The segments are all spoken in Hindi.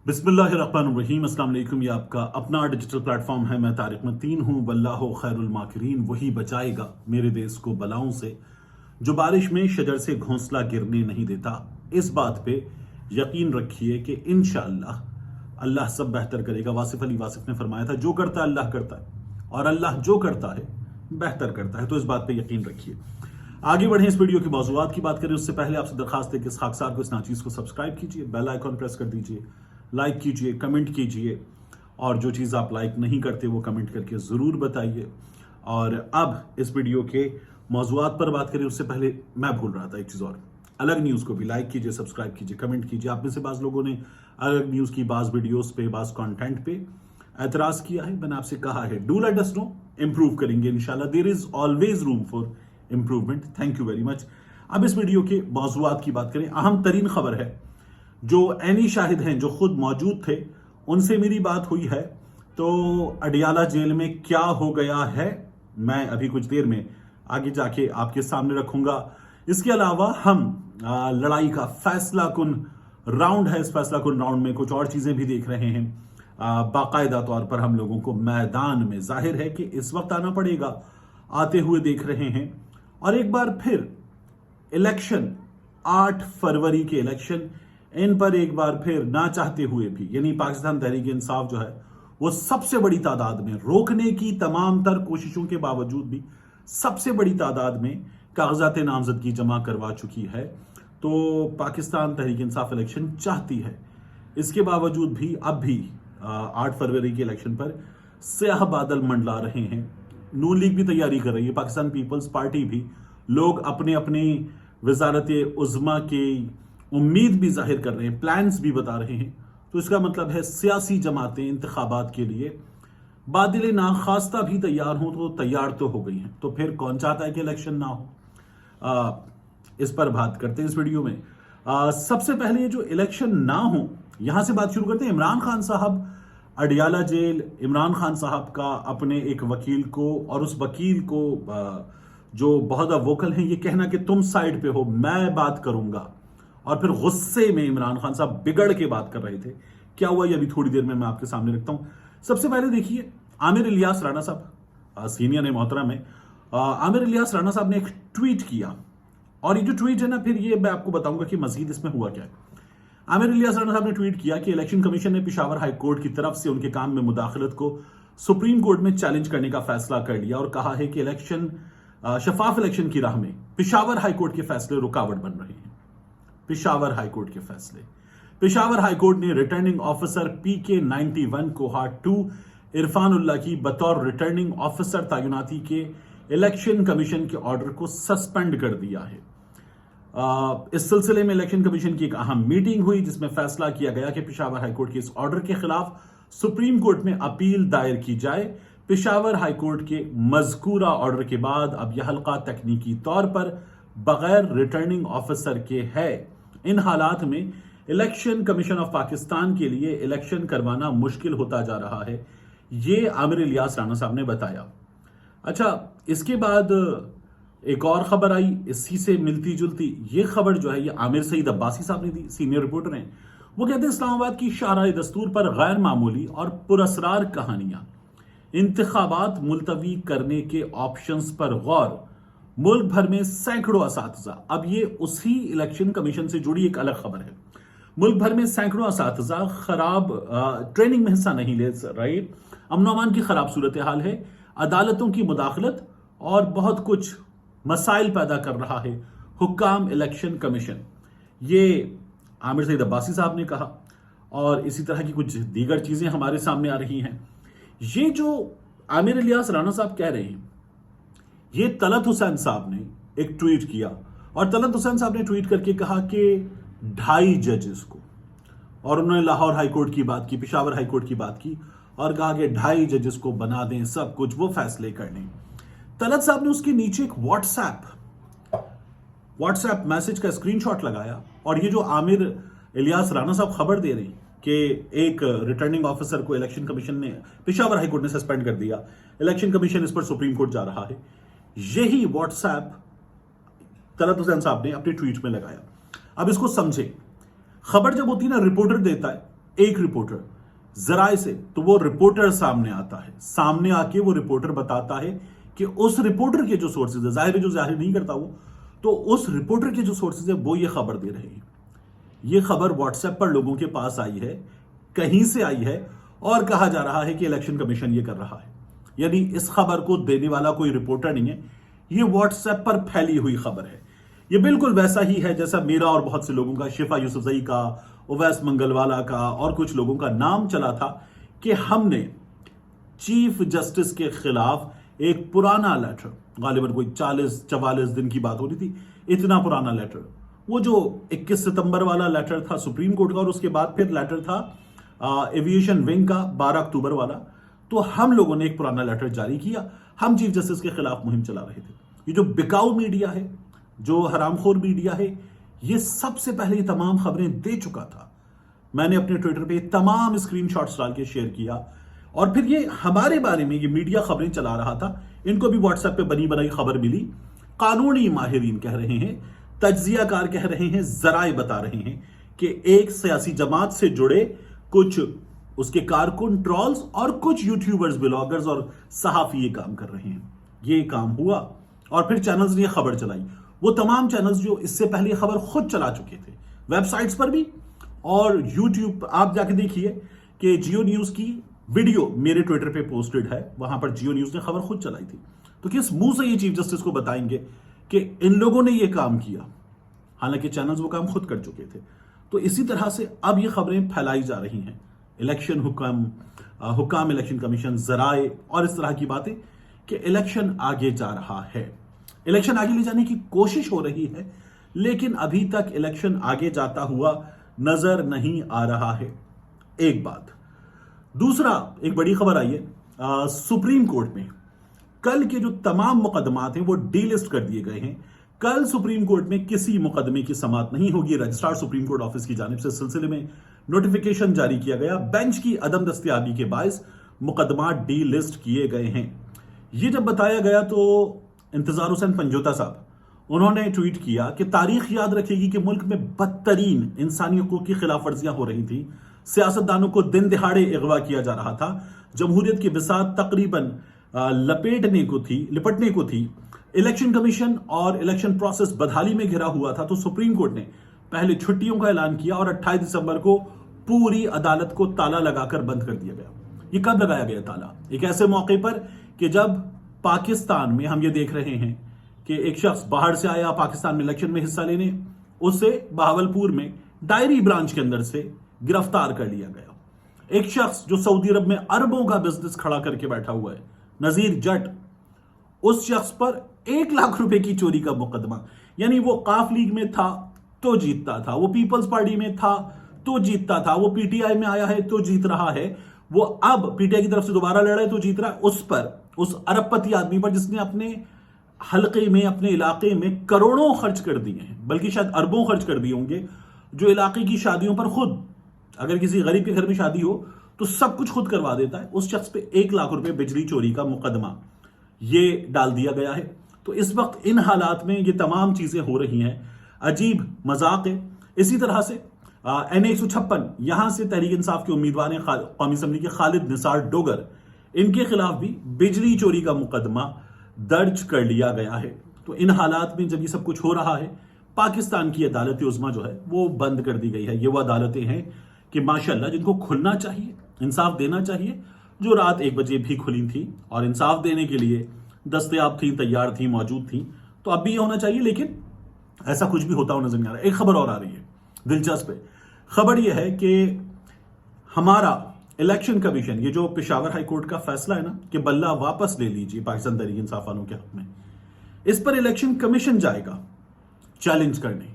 बिस्मिल्लाहिर्रहमानिर्रहीम। अस्सलाम वालेकुम। ये आपका अपना डिजिटल प्लेटफॉर्म है। मैं तारिक मतीन हूँ। वल्लाहु खैरुल माकिरीन। वही बचाएगा मेरे देश को बलाओं से, जो बारिश में शजर से घोंसला गिरने नहीं देता। इस बात पे यकीन रखिए कि इंशाअल्लाह अल्लाह सब बेहतर करेगा। वासिफ अली वासिफ ने फरमाया था, जो करता है अल्लाह करता है, और अल्लाह जो करता है बेहतर करता है। तो इस बात पे यकीन रखिए। आगे बढ़े इस वीडियो की मौजूआत की बात करें उससे पहले आपसे दरखास्त है कि इस खाकसार को, इस नाचीज को सब्सक्राइब कीजिए, बेल आइकॉन प्रेस कर दीजिए, लाइक कीजिए, कमेंट कीजिए, और जो चीज़ आप लाइक नहीं करते वो कमेंट करके ज़रूर बताइए। और अब इस वीडियो के मौजूआत पर बात करें उससे पहले मैं भूल रहा था एक चीज़ और, अलग न्यूज़ को भी लाइक कीजिए, सब्सक्राइब कीजिए, कमेंट कीजिए। आप में से बाज़ लोगों ने अलग न्यूज़ की बाज़ वीडियोस पे, बाज़ कंटेंट पे एतराज़ किया है। मैंने आपसे कहा है, do let us know, improve करेंगे इंशाल्लाह। There is always room for improvement. Thank you very much. अब इस वीडियो के मौजूआत की बात करें। अहम तरीन खबर है, जो ऐनी शाहिद हैं, जो खुद मौजूद थे, उनसे मेरी बात हुई है। तो अडियाला जेल में क्या हो गया है, मैं अभी कुछ देर में आगे जाके आपके सामने रखूंगा। इसके अलावा हम लड़ाई का फैसला कुन राउंड है, इस फैसला कुन राउंड में कुछ और चीजें भी देख रहे हैं। बाकायदा तौर पर हम लोगों को मैदान में, जाहिर है कि इस वक्त आना पड़ेगा, आते हुए देख रहे हैं। और एक बार फिर इलेक्शन, 8 फरवरी के इलेक्शन, इन पर एक बार फिर ना चाहते हुए भी, यानी पाकिस्तान तहरीक इंसाफ जो है वो सबसे बड़ी तादाद में, रोकने की तमाम तर कोशिशों के बावजूद भी सबसे बड़ी तादाद में कागजात नामजदगी जमा करवा चुकी है। तो पाकिस्तान तहरीक इंसाफ इलेक्शन चाहती है। इसके बावजूद भी अब भी 8 फरवरी के इलेक्शन पर स्याह बादल मंडला रहे हैं। नून लीग भी तैयारी कर रही है, पाकिस्तान पीपल्स पार्टी भी, लोग अपने अपने वजारत उज़्मा की उम्मीद भी जाहिर कर रहे हैं, प्लान्स भी बता रहे हैं। तो इसका मतलब है सियासी जमातें इंतखाबात के लिए बादिल नाखास्ता भी तैयार हों, तो तैयार तो हो गई हैं। तो फिर कौन चाहता है कि इलेक्शन ना हो? इस पर बात करते हैं इस वीडियो में। सबसे पहले जो इलेक्शन ना हो, यहां से बात शुरू करते हैं। इमरान खान साहब अडियाला जेल, इमरान खान साहब का अपने एक वकील को, और उस वकील को जो बहुत वोकल हैं, ये कहना कि तुम साइड पे हो, मैं बात करूंगा, और फिर गुस्से में इमरान खान साहब बिगड़ के बात कर रहे थे। क्या हुआ ये अभी थोड़ी देर में मैं आपके सामने रखता हूं। सबसे पहले देखिए, आमिर इलियास राणा साहब, सीनियर है, मोहतरम है, आमिर इलियास राणा साहब ने एक ट्वीट किया, और ये जो ट्वीट है ना, फिर ये मैं आपको बताऊंगा कि मजीद इसमें हुआ क्या है। आमिर इलियास राणा साहब ने ट्वीट किया कि इलेक्शन कमीशन ने पेशावर हाई कोर्ट की तरफ से उनके काम में मुदाखलत को सुप्रीम कोर्ट में चैलेंज करने का फैसला कर लिया, और कहा है कि इलेक्शन, शफाफ इलेक्शन की राह में पेशावर हाई कोर्ट के फैसले रुकावट बन रहे हैं। पेशावर हाईकोर्ट के फैसले, पेशावर हाईकोर्ट ने returning officer PK 91 Kohat 2 Irfan Ullah की बतौर रिटर्निंग ऑफिसर तैनाती के इलेक्शन कमीशन के ऑर्डर को सस्पेंड कर दिया है। इस सिलसिले में इलेक्शन कमीशन की एक अहम मीटिंग हुई, जिसमें फैसला किया गया कि पेशावर हाईकोर्ट के इस ऑर्डर के खिलाफ सुप्रीम कोर्ट में अपील दायर की जाए। पेशावर हाईकोर्ट के मजकूरा ऑर्डर के बाद अब यह हल्का तकनीकी तौर पर बगैर रिटर्निंग ऑफिसर के है। इन हालात में इलेक्शन कमीशन ऑफ पाकिस्तान के लिए इलेक्शन करवाना मुश्किल होता जा रहा है, ये आमिर इलियास राणा साहब ने बताया। अच्छा, इसके बाद एक और खबर आई इसी से मिलती जुलती। ये खबर जो है, ये आमिर सईद अब्बासी साहब ने दी, सीनियर रिपोर्टर हैं। वो कहते हैं, इस्लामाबाद की शाहराह दस्तूर पर गैर मामूली और पुरअसरार कहानियां, इंतखाबात मुलतवी करने के ऑप्शंस पर गौर, मुल्क भर में सैकड़ों असातिज़ा। अब ये उसी इलेक्शन कमीशन से जुड़ी एक अलग खबर है। मुल्क भर में सैकड़ों असातिज़ा खराब ट्रेनिंग में हिस्सा नहीं ले रहे, अमन अमान की खराब सूरत हाल है, अदालतों की मुदाखलत और बहुत कुछ मसाइल पैदा कर रहा है हुक्काम इलेक्शन कमीशन। ये आमिर सईद अब्बासी साहब ने कहा, और इसी तरह की कुछ दीगर चीजें हमारे सामने आ रही हैं। ये जो आमिर इलियास राणा साहब कह रहे हैं, ये तलत हुसैन साहब ने एक ट्वीट किया, और तलत हुसैन साहब ने ट्वीट करके कहा कि 2.5 जजेस को, और उन्होंने लाहौर हाईकोर्ट की बात की, पेशावर हाईकोर्ट की बात की, और कहा कि 2.5 जजेस को बना दें, सब कुछ वो फैसले कर लें। तलत साहब ने उसके नीचे एक व्हाट्सएप मैसेज का स्क्रीनशॉट लगाया, और ये जो आमिर इलियास राणा साहब खबर दे रहे हैं कि एक रिटर्निंग ऑफिसर को इलेक्शन कमीशन ने, पेशावर हाईकोर्ट ने सस्पेंड कर दिया, इलेक्शन कमीशन इस पर सुप्रीम कोर्ट जा रहा है, यही व्हाट्सएप तलत हुसैन साहब ने अपने ट्वीट में लगाया। अब इसको समझे, खबर जब होती है ना, रिपोर्टर देता है, एक रिपोर्टर जराए से, तो वो रिपोर्टर सामने आता है, सामने आके वो रिपोर्टर बताता है कि उस रिपोर्टर के जो सोर्सेज है, जाहिर है जो जाहिर नहीं करता वो, तो उस रिपोर्टर के जो सोर्सेज है वो ये खबर दे रहे हैं। ये खबर व्हाट्सएप पर लोगों के पास आई है, कहीं से आई है, और कहा जा रहा है कि इलेक्शन कमीशन ये कर रहा है। यानी इस खबर को देने वाला कोई रिपोर्टर नहीं है, ये व्हाट्सएप पर फैली हुई खबर है। ये बिल्कुल वैसा ही है जैसा मेरा और बहुत से लोगों का, शिफा यूसुफजई का, उवैस मंगलवाला का और कुछ लोगों का नाम चला था कि हमने चीफ जस्टिस के खिलाफ एक पुराना लेटर, गालिबन कोई 40-44 दिन की बात हो रही थी, इतना पुराना लेटर, वो जो 21 सितंबर वाला लेटर था सुप्रीम कोर्ट का, और उसके बाद फिर लेटर था एविएशन विंग का 12 अक्टूबर वाला, तो हम लोगों ने एक पुराना लेटर जारी किया। हम चीफ जस्टिस के खिलाफ मुहिम चला रहे थे। ये जो बिकाऊ मीडिया है, जो हरामखोर मीडिया है, ये सबसे पहले ये तमाम खबरें दे चुका था। मैंने अपने ट्विटर पे तमाम स्क्रीनशॉट्स डाल के शेयर किया, और फिर ये हमारे बारे में ये मीडिया खबरें चला रहा था, इनको भी व्हाट्सएप पे बनी बनाई खबर मिली। कानूनी माहिरीन कह रहे हैं, तज्जियाकार कह रहे हैं, जराए बता रहे हैं कि एक सियासी जमात से जुड़े कुछ उसके कारकुन, ट्रॉल्स और कुछ यूट्यूबर्स, ब्लॉगर्स और सहाफी ये काम कर रहे हैं। ये काम हुआ और फिर चैनल्स ने खबर चलाई। वो तमाम चैनल्स जो इससे पहले खबर खुद चला चुके थे, वेबसाइट्स पर भी और यूट्यूब, आप जाके देखिए कि जियो न्यूज की वीडियो मेरे ट्विटर पे पोस्टेड है, वहां पर जियो न्यूज ने खबर खुद चलाई थी। तो किस मुंह से ये चीफ जस्टिस को बताएंगे कि इन लोगों ने ये काम किया, हालांकि चैनल्स वो काम खुद कर चुके थे। तो इसी तरह से अब ये खबरें फैलाई जा रही हैं, इलेक्शन हुकाम, इलेक्शन कमीशन, जराए और इस तरह की बातें कि इलेक्शन आगे जा रहा है, इलेक्शन आगे ले जाने की कोशिश हो रही है, लेकिन अभी तक इलेक्शन आगे जाता हुआ नजर नहीं आ रहा है। एक बात। दूसरा, एक बड़ी खबर आई है सुप्रीम कोर्ट में, कल के जो तमाम मुकदमात हैं वो डीलिस्ट कर दिए गए हैं। कल सुप्रीम कोर्ट में किसी मुकदमे की समाअत नहीं होगी। रजिस्ट्रार सुप्रीम कोर्ट ऑफिस की जानिब से इस सिलसिले में नोटिफिकेशन जारी किया गया। बेंच की अदम दस्तयाबी के बायस मुकदमा डीलिस्ट किए गए हैं। ये जब बताया गया तो इंतजार हुसैन पंजोता साहब, उन्होंने ट्वीट किया कि तारीख याद रखेगी कि मुल्क में बदतरीन इंसानी हकूक की खिलाफ वर्जियां हो रही थी, सियासतदानों को दिन दिहाड़े अगवा किया जा रहा था, जमहूरियत की बिसात तकरीबन लिपटने को थी, इलेक्शन कमीशन और इलेक्शन प्रोसेस बदहाली में घिरा हुआ था। तो सुप्रीम कोर्ट ने पहले छुट्टियों का ऐलान किया और 28 दिसंबर को पूरी अदालत को ताला लगाकर बंद कर दिया गया। ये कब लगाया गया ताला? एक ऐसे मौके पर कि जब पाकिस्तान में हम ये देख रहे हैं कि एक शख्स बाहर से आया पाकिस्तान में इलेक्शन में हिस्सा लेने, उसे बहावलपुर में डायरी ब्रांच के अंदर से गिरफ्तार कर लिया गया। एक शख्स जो सऊदी अरब में अरबों का बिजनेस खड़ा करके बैठा हुआ है, नजीर जट, उस शख्स पर 1 लाख रुपए की चोरी का मुकदमा। यानी वो काफ लीग में था तो जीतता था, वो पीपल्स पार्टी में था तो जीतता था, वो पीटीआई में आया है तो जीत रहा है, वो अब पीटीआई की तरफ से दोबारा लड़ रहा है तो जीत रहा है। उस पर, उस अरबपति आदमी पर जिसने अपने हलके में, अपने इलाके में करोड़ों खर्च कर दिए हैं, बल्कि शायद अरबों खर्च कर दिए होंगे, जो इलाके की शादियों पर खुद, अगर किसी गरीब के घर में शादी हो तो सब कुछ खुद करवा देता है, उस शख्स पे 1 लाख रुपए बिजली चोरी का मुकदमा ये डाल दिया गया है। तो इस वक्त इन हालात में ये तमाम चीजें हो रही हैं, अजीब मजाक है। इसी तरह से NA 156, यहां से तहरीक इंसाफ के उम्मीदवार हैं कौमी असम्बली के खालिद निसार डोगर, इनके खिलाफ भी बिजली चोरी का मुकदमा दर्ज कर लिया गया है। तो इन हालात में जब ये सब कुछ हो रहा है, पाकिस्तान की अदालत उज़्मा जो है वो बंद कर दी गई है। ये वो अदालतें हैं कि माशाल्लाह जिनको खुलना चाहिए, इंसाफ देना चाहिए, जो रात 1 बजे भी खुली थी और इंसाफ देने के लिए दस्तयाब थी, तैयार थी, मौजूद थी। तो अब भी ये होना चाहिए, लेकिन ऐसा कुछ भी होता हुआ नजर नहीं आ रहा। एक खबर और आ रही है दिलचस्प है। खबर यह है कि हमारा इलेक्शन कमीशन, ये जो पेशावर हाई कोर्ट का फैसला है ना कि बल्ला वापस ले लीजिए पाकिस्तान तहरीक इंसाफ वालों के हक में, इस पर इलेक्शन कमीशन जाएगा चैलेंज करने।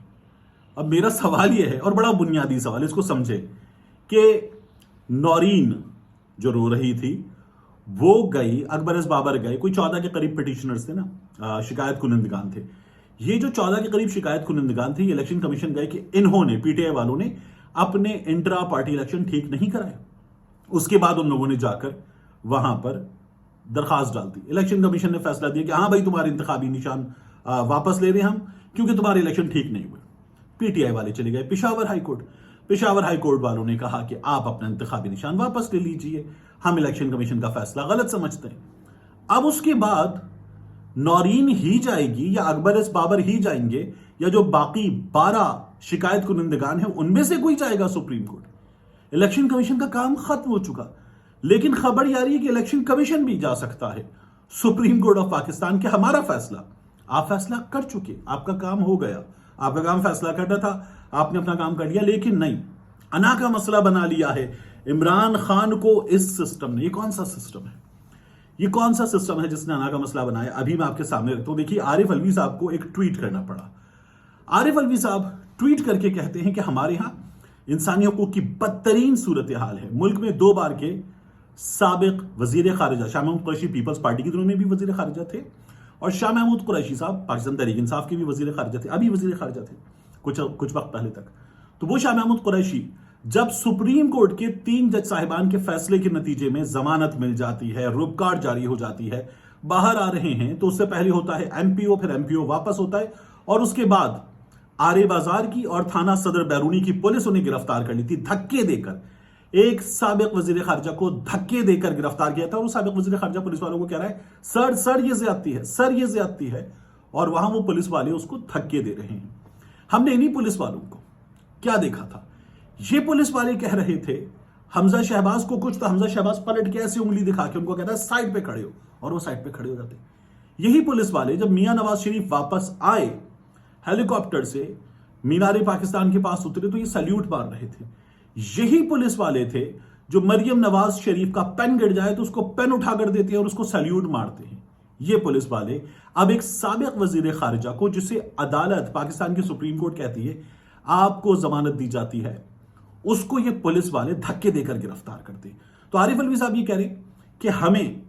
अब मेरा सवाल यह है, और बड़ा बुनियादी सवाल, इसको समझे, कि नौरीन जो रो रही थी वो गई, अकबर एस बाबर गए, कोई 14 के करीब पिटिशनर्स थे ना, शिकायत कुनिंदगान थे। ये जो 14 के करीब शिकायत कुनिंदगान थे, इलेक्शन कमीशन गए कि इन्होंने, पीटीआई वालों ने अपने इंट्रा पार्टी इलेक्शन ठीक नहीं कराए। उसके बाद उन लोगों ने जाकर वहां पर दरखास्त डाल दी। इलेक्शन कमीशन ने फैसला दिया कि हाँ भाई, तुम्हारे इंतखाबी निशान वापस ले रहे हैं हम, क्योंकि तुम्हारे इलेक्शन ठीक नहीं हुए। पीटीआई वाले चले गए Peshawar high court. Peshawar high court वालों ने कहा कि आप अपना इंतखाबी निशान वापस ले लीजिए, हम इलेक्शन कमीशन का फैसला गलत समझते हैं। अब उसके बाद नौरीन ही जाएगी या अकबर एस बाबर ही जाएंगे या जो बाकी 12 शिकायत कुनिंदगान हैं उनमें से कोई जाएगा सुप्रीम कोर्ट। इलेक्शन कमीशन का काम खत्म हो चुका, लेकिन खबर यह आ रही है कि इलेक्शन कमीशन भी जा सकता है सुप्रीम कोर्ट ऑफ पाकिस्तान के हमारा फैसला, आप फैसला कर चुके, आपका काम हो गया, आपका काम फैसला करना था, आपने अपना काम कर लिया। लेकिन नहीं, अना का मसला बना लिया है इमरान खान को इस सिस्टम ने। ये कौन सा सिस्टम है, ये कौन सा सिस्टम है जिसने अना का मसला बनाया? अभी मैं आपके सामने रखता हूं। देखिए, आरिफ अलवी साहब को एक ट्वीट करना पड़ा। आरिफ अलवी साहब ट्वीट करके कहते हैं कि हमारे यहां इंसानी हकूक की बदतरीन सूरत हाल है। मुल्क में 2 बार के साबिक वजीर खारिजा शाह महमूद कुरैशी पीपल्स पार्टी के दिनों में भी वजीर खारिजा थे, और शाह महमूद कुरैशी साहब पाकिस्तान तहरीक इंसाफ के भी वजीर खारिजा थे, अभी वजीर खारिजा थे कुछ वक्त पहले तक। तो वो शाह महमूद कुरैशी जब सुप्रीम कोर्ट के 3 जज साहिबान के फैसले के नतीजे में जमानत मिल जाती है, रुक कार्ड जारी हो जाती है, बाहर आ रहे हैं, तो उससे पहले होता है एमपीओ, फिर एमपीओ वापस होता है, और उसके बाद आरे बाजार की और थाना सदर बैरूनी की पुलिस उन्हें गिरफ्तार कर ली थी धक्के देकर। एक साबिक वजीर खारजा को धक्के देकर गिरफ्तार किया था, और वो साबिक वजीर खारजा पुलिस वालों को कह रहा है सर ये ज्यादती है, सर ये ज्यादती है, और वहां वो पुलिस वाले उसको धक्के दे रहे हैं। हमने इन्हीं पुलिस वालों को क्या देखा था, ये पुलिस वाले कह रहे थे हमजा शहबाज को कुछ, तो हमजा शहबाज पलट के ऐसे उंगली दिखा के उनको कहता है साइड पे खड़े हो, और वो साइड पे खड़े हो जाते। यही पुलिस वाले जब मियां नवाज शरीफ वापस आए हेलीकॉप्टर से मीनारे पाकिस्तान के पास उतरे तो ये सल्यूट मार रहे थे। यही पुलिस वाले थे जो मरियम नवाज शरीफ का पेन गिर जाए तो उसको पेन उठाकर देते हैं और उसको सल्यूट मारते हैं। ये पुलिस वाले अब एक साबिक वजीर खारिजा को, जिसे अदालत पाकिस्तान की सुप्रीम कोर्ट कहती है आपको जमानत दी जाती है, उसको ये पुलिस वाले धक्के देकर गिरफ्तार करते। तो आरिफ अलवी साहब ये कह रहे कि हमें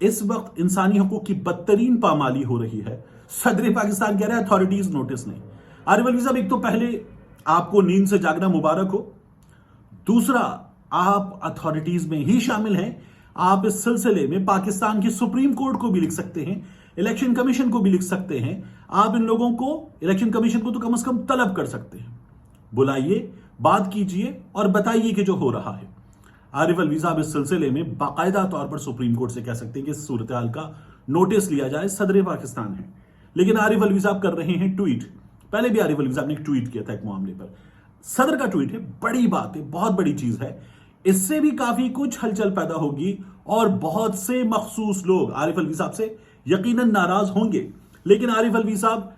इस वक्त इंसानी हकूक की बदतरीन पामाली हो रही है। सदर पाकिस्तान कह रहा है अथॉरिटीज नोटिस नहीं। आरिफ अलवी साहब, एक तो पहले आपको नींद से जागना मुबारक हो, दूसरा आप अथॉरिटीज में ही शामिल हैं। आप इस सिलसिले में पाकिस्तान की सुप्रीम कोर्ट को भी लिख सकते हैं, इलेक्शन कमीशन को भी लिख सकते हैं। आप इन लोगों को, इलेक्शन कमीशन को तो कम से कम तलब कर सकते हैं, बुलाइए, बात कीजिए और बताइए कि जो हो रहा है। आरिफ अलवी साहब इस सिलसिले में बाकायदा तौर पर सुप्रीम कोर्ट से कह सकते हैं कि इस सूरत हाल का नोटिस लिया जाए, सदर पाकिस्तान है। लेकिन आरिफ अलवी साहब कर रहे हैं ट्वीट। पहले भी आरिफ अलवी साहब ने एक ट्वीट किया था एक मामले पर, सदर का ट्वीट है, बड़ी बात है, बहुत बड़ी चीज है, इससे भी काफी कुछ हलचल पैदा होगी और बहुत से मखसूस लोग आरिफ अलवी साहब से यकीनन नाराज होंगे। लेकिन आरिफ अलवी साहब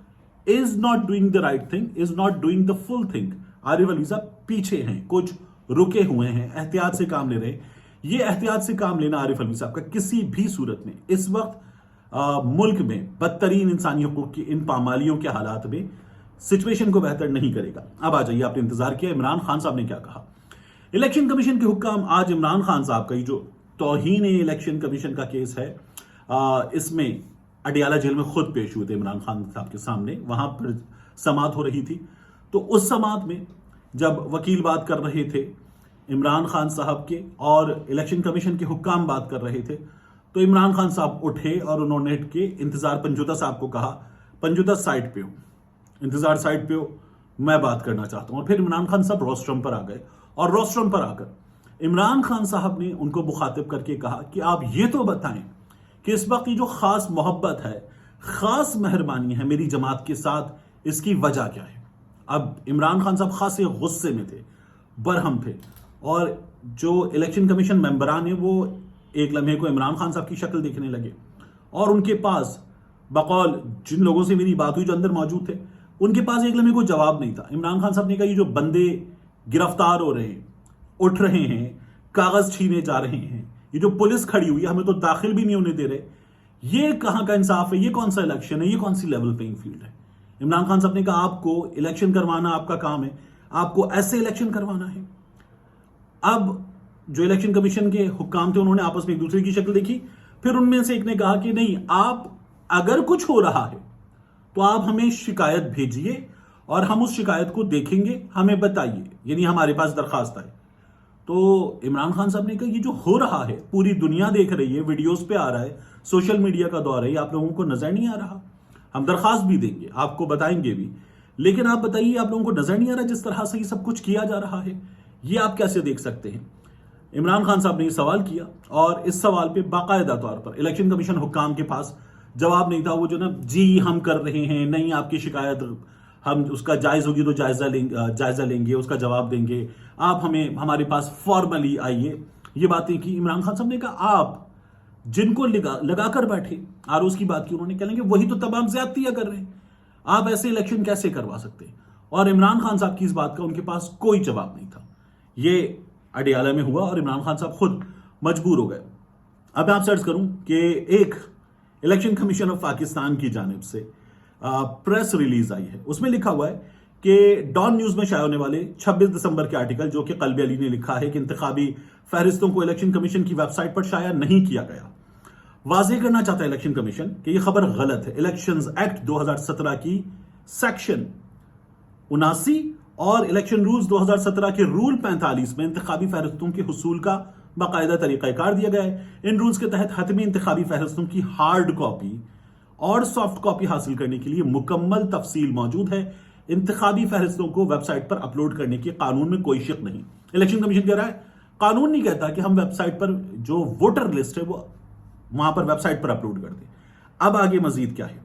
is not doing the right thing, is not doing the full thing. Arif Alvi साहब पीछे हैं, कुछ रुके हुए हैं, एहतियात से काम ले रहे हैं। ये एहतियात से काम लेना आरिफ अलवी साहब का किसी भी सूरत में इस वक्त मुल्क में बदतरीन इंसानी हकूक की इन पामालियों के हालात में सिचुएशन को बेहतर नहीं करेगा। अब आ जाइए, आपने इंतजार किया इमरान खान साहब ने क्या कहा। इलेक्शन कमीशन के हुक्म, आज इमरान खान साहब का ये जो तौहीन इलेक्शन कमीशन का केस है, इसमें अडियाला जेल में खुद पेश हुए थे इमरान खान साहब के सामने, वहां पर समाअत हो रही थी। तो उस समाअत में जब वकील बात कर रहे थे इमरान खान साहब के और इलेक्शन कमीशन के हुक्म बात कर रहे थे, तो इमरान खान साहब उठे और उन्होंने के इंतजार पंजुता साहब को कहा, पंजुता साइड पे हो, इंतजार साइड पे हो, मैं बात करना चाहता हूं। और फिर इमरान खान साहब रोस्ट्रम पर आ गए, और रोस्ट्रम पर आकर इमरान खान साहब ने उनको मुखातिब करके कहा कि आप ये तो बताएं कि इस वक्त ये जो खास मोहब्बत है, खास मेहरबानी है मेरी जमात के साथ, इसकी वजह क्या है। अब इमरान खान साहब खासे गुस्से में थे, बरहम थे, और जो इलेक्शन कमीशन मेंबरान है वो एक लम्हे को इमरान खान साहब की शक्ल देखने लगे, और उनके पास बकौल जिन लोगों से मेरी बात हुई जो अंदर मौजूद थे, उनके पास एक लम्हे को जवाब नहीं था। इमरान खान साहब ने कहा ये जो बंदे गिरफ्तार हो रहे हैं, उठ रहे हैं, कागज छीने जा रहे हैं, ये जो पुलिस खड़ी हुई है, हमें तो दाखिल भी नहीं होने दे रहे, ये कहां का इंसाफ है, ये कौन सा इलेक्शन है, ये कौन सी लेवल प्लेइंग फील्ड है। इमरान खान साहब ने कहा आपको इलेक्शन करवाना आपका काम है, आपको ऐसे इलेक्शन करवाना है। अब जो इलेक्शन कमीशन के हुक्काम थे उन्होंने आपस में एक दूसरे की शक्ल देखी, फिर उनमें से एक ने कहा कि नहीं, आप अगर कुछ हो रहा है तो आप हमें शिकायत भेजिए और हम उस शिकायत को देखेंगे, हमें बताइए, यानी हमारे पास दरखास्त है। तो इमरान खान साहब ने कहा ये जो हो रहा है पूरी दुनिया देख रही है, वीडियोस पे आ रहा है, सोशल मीडिया का दौर है, ये आप लोगों को नजर नहीं आ रहा, हम दरखास्त भी देंगे, आपको बताएंगे भी, लेकिन आप बताइए, आप लोगों को नजर नहीं आ रहा जिस तरह से ये सब कुछ किया जा रहा है? ये आप कैसे देख सकते हैं? इमरान खान साहब ने ये सवाल किया और इस सवाल पे बाकायदा तौर पर इलेक्शन कमीशन हुक्काम के पास जवाब नहीं था। वो जो ना जी हम कर रहे हैं, नहीं आपकी शिकायत हम उसका जायज होगी तो जायजा लेंगे, उसका जवाब देंगे, आप हमें हमारे पास फॉर्मली आइए, ये बातें की। इमरान खान साहब ने कहा आप जिनको लगा कर बैठे आरोज की बात की, उन्होंने कह लेंगे वही तो तमाम ज्यादतियां कर रहे हैं, आप ऐसे इलेक्शन कैसे करवा सकते हैं? और इमरान खान साहब की इस बात का उनके पास कोई जवाब नहीं था। ये अडियाला में हुआ और इमरान खान साहब खुद मजबूर हो गए। अब मैं आप सर्च करूं कि एक इलेक्शन कमीशन ऑफ पाकिस्तान की जानिब से प्रेस रिलीज आई है, उसमें लिखा हुआ है कि डॉन न्यूज में शाया होने वाले 26 दिसंबर के आर्टिकल, जो कि कल्बी अली ने लिखा है कि इंतखाबी फहरिस्तों को इलेक्शन कमीशन की वेबसाइट पर शाया नहीं किया गया। वाज़ेह करना चाहता है इलेक्शन कमीशन कि यह खबर गलत है। इलेक्शंस एक्ट 2017 की सेक्शन 79 और इलेक्शन रूल्स 2017 के रूल 45 में इंतखाबी फहरिस्तों के हुसूल का बाकायदा तरीकाकार दिया गया है। इन रूल्स के तहत हतमी इंतखाबी फहरिस्तों की हार्ड कॉपी और सॉफ्ट कॉपी हासिल करने के लिए मुकम्मल तफसील मौजूद है। इंतखाबी फहरिस्तों को वेबसाइट पर अपलोड करने के कानून में कोई शक नहीं। इलेक्शन कमीशन कह रहा है कानून नहीं कहता कि हम वेबसाइट पर जो वोटर लिस्ट है वो वहां पर वेबसाइट पर अपलोड कर दें। अब आगे मजीद क्या है,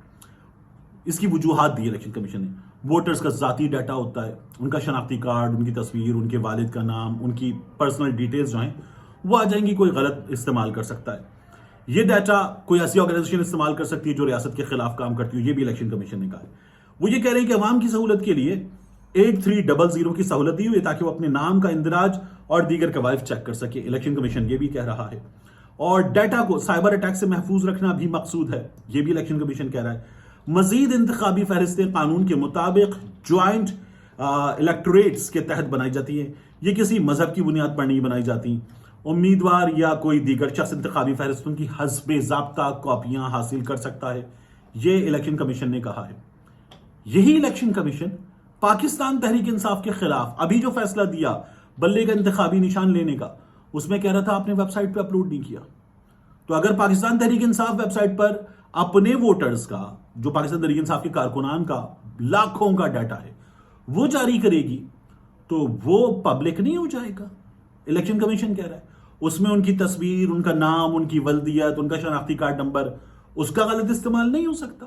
इसकी वजूहात दी इलेक्शन कमीशन ने। वोटर्स का जाती डाटा होता है, उनका शनाख्ती कार्ड, उनकी तस्वीर, उनके वालिद का नाम, उनकी पर्सनल डिटेल्स जो हैं वो आ जाएंगी, कोई गलत इस्तेमाल कर सकता है। ये डाटा कोई ऐसी ऑर्गेनाइजेशन इस्तेमाल कर सकती है जो रियासत के खिलाफ काम करती है, ये भी इलेक्शन कमीशन ने कहा है। वो ये कह रहे हैं कि अवाम की सहूलत के लिए 1300 की सहूलत दी हुई है ताकि वो अपने नाम का इंदराज और दीगर कवायद चेक कर सके। इलेक्शन कमीशन ये भी कह रहा है। और डाटा को साइबर अटैक से महफूज रखना भी मकसूद है, यह भी इलेक्शन कमीशन कह रहा है। मजीद इंतखाबी फहरिस्तें कानून के मुताबिक ज्वाइंट इलेक्टोरेट्स के तहत बनाई जाती है, ये किसी मजहब की बुनियाद पर नहीं बनाई जाती। उम्मीदवार या कोई दीगर शख्स इंतखाबी फहरिस्तों की हस्बे ज़ाब्ता कॉपियां हासिल कर सकता है, यह इलेक्शन कमीशन ने कहा है। यही इलेक्शन कमीशन पाकिस्तान तहरीक इंसाफ के खिलाफ अभी जो फैसला दिया बल्ले का इंतखाबी निशान लेने का, उसमें कह रहा था आपने वेबसाइट पर अपलोड नहीं किया। तो अगर पाकिस्तान तहरीक इंसाफ वेबसाइट पर अपने वोटर्स का, जो पाकिस्तान तहरीक इंसाफ के कारकुनान का लाखों का डाटा है, वो जारी करेगी तो वो पब्लिक नहीं हो जाएगा। इलेक्शन कमीशन कह रहा है उसमें उनकी तस्वीर, उनका नाम, उनकी वल्दियत, उनका शनाख्ती कार्ड नंबर, उसका गलत इस्तेमाल नहीं हो सकता।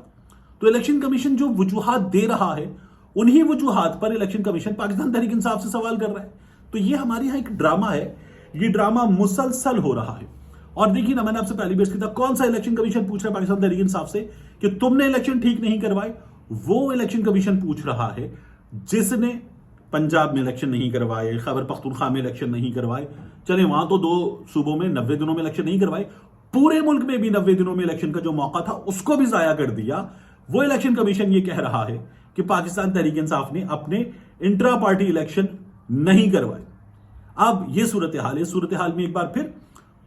तो इलेक्शन कमीशन जो वजूहात दे रहा है, उन्हीं वजूहात पर इलेक्शन कमीशन पाकिस्तान तहरीक इंसाफ से सवाल कर रहा है। तो ये हमारे यहां एक ड्रामा है, ये ड्रामा मुसलसल हो रहा है। और देखिए ना, मैंने आपसे पहले भी किया था, कौन सा इलेक्शन कमीशन पूछ रहा है पाकिस्तान तहरीक इंसाफ से कि तुमने इलेक्शन ठीक नहीं करवाए? वो इलेक्शन कमीशन पूछ रहा है जिसने पंजाब में इलेक्शन नहीं करवाए, खैबर पख्तूनख्वा में इलेक्शन नहीं करवाए, चले वहां तो 2 सूबों में 90 दिनों में इलेक्शन नहीं करवाए, पूरे मुल्क में भी 90 दिनों में इलेक्शन का जो मौका था उसको भी जाया कर दिया। वो इलेक्शन कमीशन ये कह रहा है कि पाकिस्तान तहरीक इंसाफ ने अपने इंट्रा पार्टी इलेक्शन नहीं करवाए। अब ये सूरत हाल है। सूरत हाल में एक बार फिर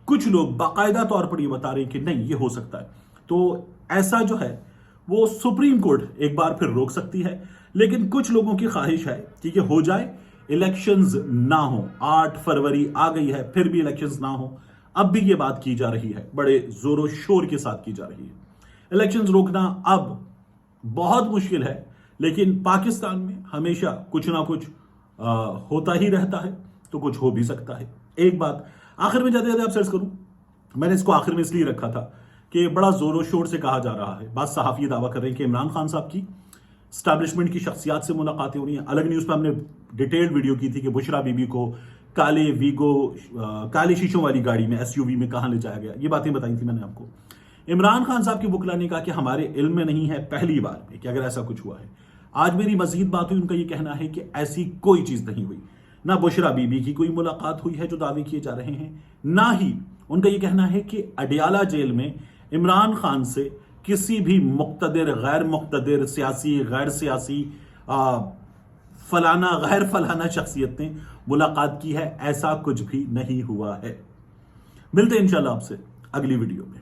कुछ लोग बाकायदा तौर पर ये बता रहे हैं कि नहीं, ये हो सकता है। तो ऐसा जो है वो सुप्रीम कोर्ट एक बार फिर रोक सकती है, लेकिन कुछ लोगों की ख्वाहिश है कि ये हो जाए, इलेक्शंस ना हो। 8 फरवरी आ गई है, फिर भी इलेक्शंस ना हो। अब भी ये बात की जा रही है, बड़े जोरों शोर के साथ की जा रही है। इलेक्शंस रोकना अब बहुत मुश्किल है, लेकिन पाकिस्तान में हमेशा कुछ ना कुछ होता ही रहता है, तो कुछ हो भी सकता है। एक बात आखिर में जाते जाते आप सर्च करूं, मैंने इसको आखिर में इसलिए रखा था कि बड़ा जोरों शोर से कहा जा रहा है, बात सहाफी दावा कर रहे हैं कि इमरान खान साहब की स्टैब्लिशमेंट की शख्सियात से मुलाकातें हो रही हैं। अलग न्यूज़ पर हमने डिटेल्ड वीडियो की थी कि बुशरा बीबी को काले शीशों वाली गाड़ी में, SUV में कहां ले जाया गया, ये बातें बताई थी मैंने आपको। इमरान खान साहब की वकला ने कहा कि हमारे इल्म में नहीं है पहली बार में कि अगर ऐसा कुछ हुआ है। आज मेरी मजीद बात हुई, उनका यह कहना है कि ऐसी कोई चीज नहीं हुई, ना बुशरा बीबी की कोई मुलाकात हुई है जो दावे किए जा रहे हैं, ना ही उनका यह कहना है कि अडियाला जेल में इमरान खान से किसी भी मुक्तदिर, गैर मुक्तदिर, सियासी, गैर सियासी, फलाना गैर फलाना शख्सियत ने मुलाकात की है। ऐसा कुछ भी नहीं हुआ है। मिलते हैं इंशाल्लाह आपसे अगली वीडियो में।